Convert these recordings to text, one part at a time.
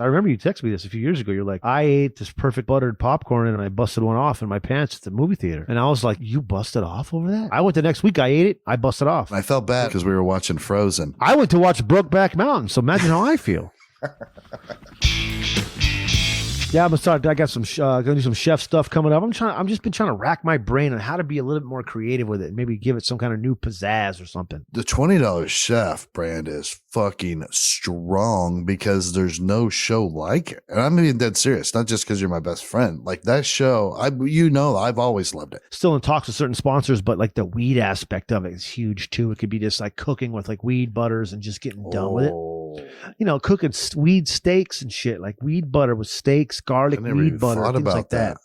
I remember you texted me this a few years ago. You're like, I ate this perfect buttered popcorn and I busted one off in my pants at the movie theater. And I was like, you busted off over that? I went the next week, I ate it, I busted off. I felt bad because we were watching Frozen. I went to watch Brokeback Mountain, so imagine how I feel. Yeah, I'm gonna start. I got some gonna do some chef stuff coming up. I'm just been trying to rack my brain on how to be a little bit more creative with it, and maybe give it some kind of new pizzazz or something. The $20 chef brand is fucking strong because there's no show like it. And I'm being dead serious, not just because you're my best friend. Like that show, I've always loved it. Still in talks with certain sponsors, but like the weed aspect of it is huge too. It could be just like cooking with like weed butters and just getting done with it. You know, cooking weed steaks and shit, like weed butter with steaks, garlic, weed butter, things like that.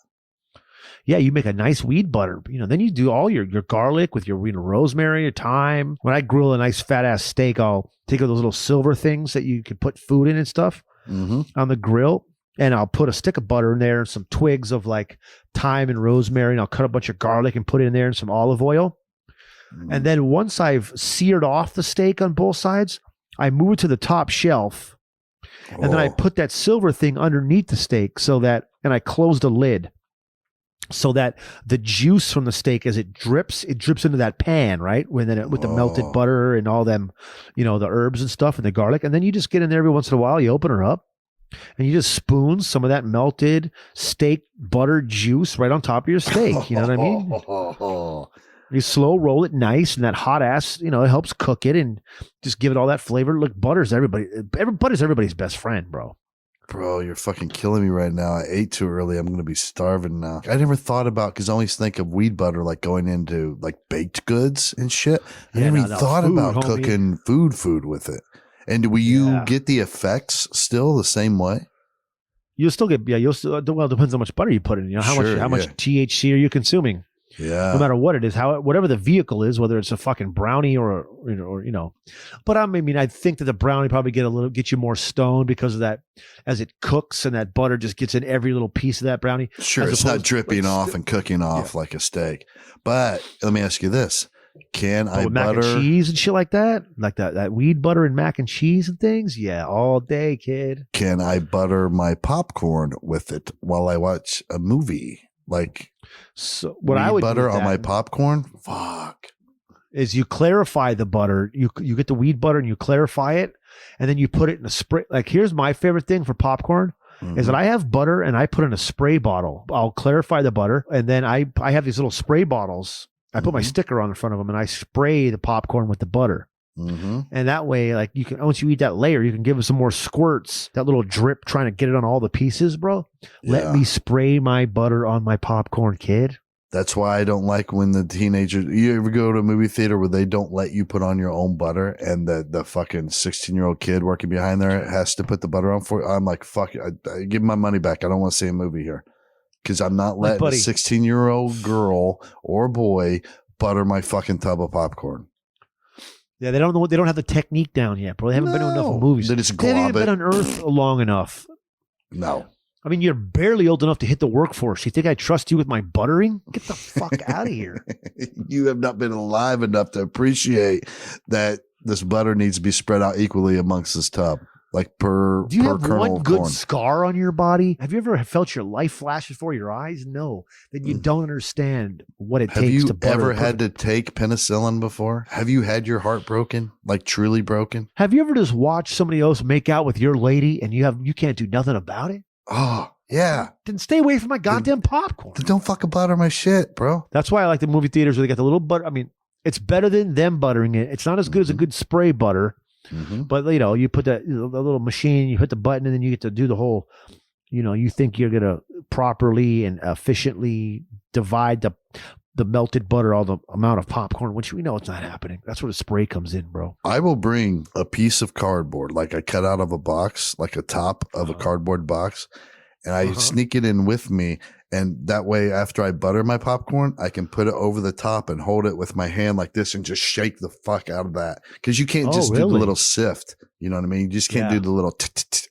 Yeah, you make a nice weed butter. You know, then you do all your garlic with your rosemary, your thyme. When I grill a nice fat ass steak, I'll take those little silver things that you can put food in and stuff on the grill, and I'll put a stick of butter in there and some twigs of like thyme and rosemary, and I'll cut a bunch of garlic and put it in there and some olive oil. And then once I've seared off the steak on both sides, I move it to the top shelf, and then I put that silver thing underneath the steak and I close the lid so that the juice from the steak, as it drips into that pan, right? With the melted butter and all them, you know, the herbs and stuff and the garlic. And then you just get in there every once in a while, you open her up and you just spoon some of that melted steak butter juice right on top of your steak. You know what I mean? You slow roll it nice, and that hot ass, you know, it helps cook it and just give it all that flavor. Look, butter's everybody's best friend, bro. Bro, you're fucking killing me right now. I ate too early. I'm going to be starving now. I never thought about, because I always think of weed butter like going into like baked goods and shit. I never even thought about cooking food with it. And will you get the effects still the same way? You'll still get, well, it depends how much butter you put in. You know, how much THC are you consuming? Yeah. No matter what it is, whatever the vehicle is, whether it's a fucking brownie or you know, but I mean, I think that the brownie probably get you more stoned because of that, as it cooks and that butter just gets in every little piece of that brownie. Sure, it's not dripping off and cooking off like a steak. But let me ask you this: can I butter mac and cheese and shit like that weed butter and mac and cheese and things? Yeah, all day, kid. Can I butter my popcorn with it while I watch a movie? Like, so what I would butter on my popcorn? Fuck. Is you clarify the butter. You get the weed butter and you clarify it, and then you put it in a spray. Like, here's my favorite thing for popcorn is that I have butter and I put in a spray bottle. I'll clarify the butter, and then I have these little spray bottles. I put my sticker on the front of them, and I spray the popcorn with the butter. And that way, like, you can, once you eat that layer, you can give it some more squirts, that little drip, trying to get it on all the pieces, bro. Let me spray my butter on my popcorn, kid. That's why I don't like when the teenagers, you ever go to a movie theater where they don't let you put on your own butter, and the fucking 16-year-old kid working behind there has to put the butter on for you? I'm like, fuck it. I give my money back. I don't want to see a movie here, because I'm not letting a 16-year-old girl or boy butter my fucking tub of popcorn. Yeah, they don't know. They don't have the technique down yet, bro. They haven't been to enough movies. They just glob haven't been on Earth long enough. No. I mean, you're barely old enough to hit the workforce. You think I trust you with my buttering? Get the fuck out of here. You have not been alive enough to appreciate that this butter needs to be spread out equally amongst this tub. Like per Do you have kernel one of good corn. scar on your body? Have you ever felt your life flash before your eyes? No. Then you don't understand what it takes to butter. Have you ever had to take penicillin before? Have you had your heart broken? Like truly broken? Have you ever just watched somebody else make out with your lady and you can't do nothing about it? Oh, yeah. Then stay away from my goddamn popcorn. Then don't fucking butter my shit, bro. That's why I like the movie theaters where they got the little butter. I mean, it's better than them buttering it. It's not as good as a good spray butter. But, you know, you put the little machine, you hit the button, and then you get to do the whole, you know, you think you're going to properly and efficiently divide the melted butter, all the amount of popcorn, which we know it's not happening. That's where the spray comes in, bro. I will bring a piece of cardboard, like I cut out of a box, like a top of a cardboard box, and I sneak it in with me. And that way, after I butter my popcorn, I can put it over the top and hold it with my hand like this and just shake the fuck out of that. Because you can't just do the little sift. You know what I mean? You just can't do the little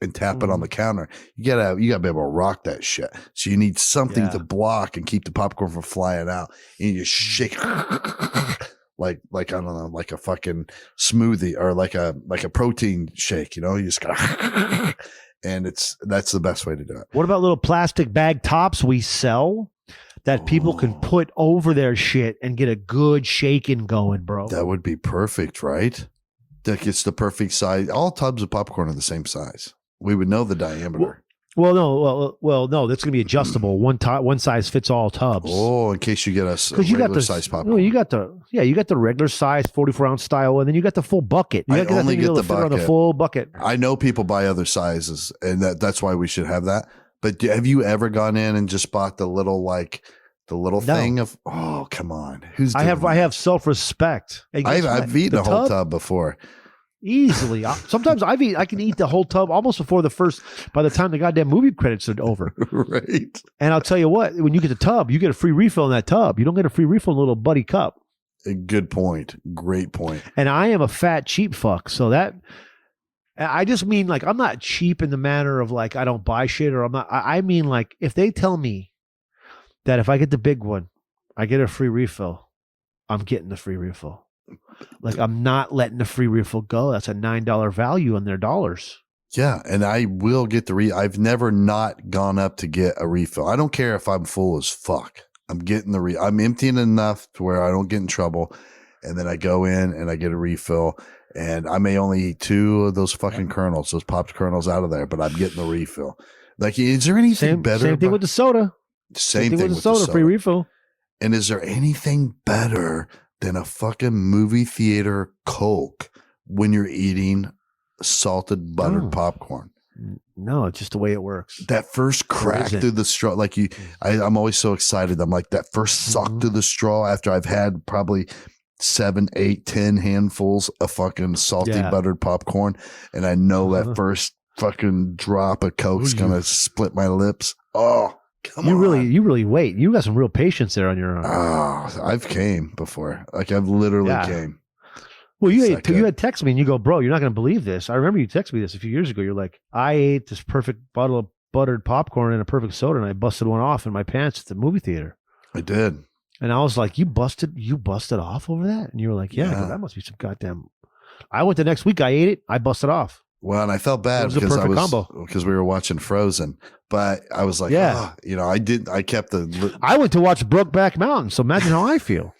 and tap it on the counter. You gotta be able to rock that shit. So you need something to block and keep the popcorn from flying out. And you just shake it like I don't know, like a fucking smoothie or like a protein shake. You know, you just gotta. And that's the best way to do it. What about little plastic bag tops we sell that people can put over their shit and get a good shaking going, bro? That would be perfect, right? That gets the perfect size. All tubs of popcorn are the same size. We would know the diameter. Well, no, that's gonna be adjustable. One size fits all tubs. Oh, in case you get us because you got the size popcorn. No, you got the regular size 44-ounce style, and then you got the full bucket. You I only get the bucket. On the full bucket. I know people buy other sizes, and that's why we should have that. But have you ever gone in and just bought the little thing of? Oh, come on! I have self-respect. I've eaten a whole tub before. Easily. Sometimes I can eat the whole tub almost by the time the goddamn movie credits are over. Right. And I'll tell you what, when you get the tub, you get a free refill in that tub. You don't get a free refill in a little buddy cup. Good point. Great point. And I am a fat cheap fuck. So I just mean like, I'm not cheap in the manner of like, I don't buy shit or I mean like, if they tell me that if I get the big one, I get a free refill, I'm getting the free refill. Like, I'm not letting the free refill go. That's a $9 value on their dollars. Yeah, and I will get I've never not gone up to get a refill. I don't care if I'm full as fuck. I'm getting I'm emptying enough to where I don't get in trouble. And then I go in and I get a refill. And I may only eat 2 of those fucking kernels, those popped kernels out of there, but I'm getting the refill. Like, is there anything better? Same thing with the soda. Same thing with the soda. Free refill. And is there anything better than a fucking movie theater Coke when you're eating salted buttered popcorn? No, it's just the way it works. That first crack through the straw, like I'm always so excited. I'm like, that first suck through the straw after I've had probably 7, 8, 10 handfuls of fucking salty buttered popcorn, and I know that first fucking drop of Coke's gonna split my lips. Oh. You really wait. You got some real patience there on your own. Oh, I've came before. Like, I've literally came. Well, you had texted me and you go, bro, you're not going to believe this. I remember you texted me this a few years ago. You're like, I ate this perfect bottle of buttered popcorn and a perfect soda, and I busted one off in my pants at the movie theater. I did. And I was like, you busted off over that? And you were like, yeah. That must be some goddamn. I went the next week. I ate it. I busted off. Well, and I felt bad because we were watching Frozen, but I was like, I kept I went to watch Brokeback Mountain, so imagine how I feel.